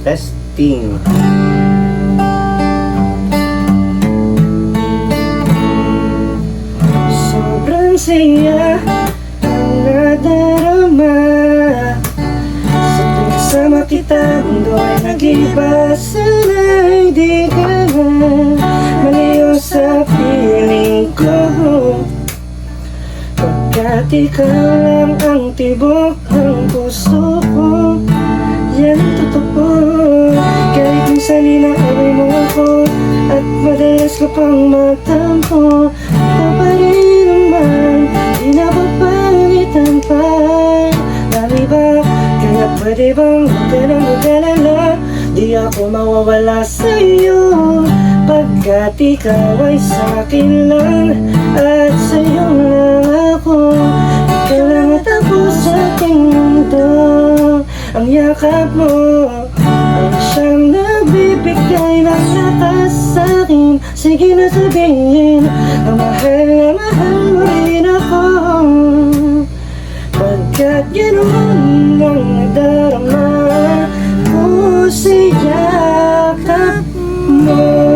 Testing. Sobrang saya ang nadarama sa tuwing kasama kita. Mundo ay nag-iba, sana'y di ka na maliw sa piling ko. Pagkat ikaw lang ang tibok ng puso ko, yan totoo. Kahit minsan inaaway mo ako at madalas ka pang magtampo, ito pa rin naman, di na papalitan pa. Dami ba? Kaya pwede bang huwag ka nang mag-alala, di ako mawawala sa'yo. Pagkat ikaw ay sa'kin lang at sa'yo lang ako. Ikaw lang at ako sa aking mundo. Ang yakap mo ay siyang nagbibigay ng lakas sa'kin. Sige na sabihin na mahal mo rin ako. Pagkat ganoon ang nadarama ko sa yakap mo.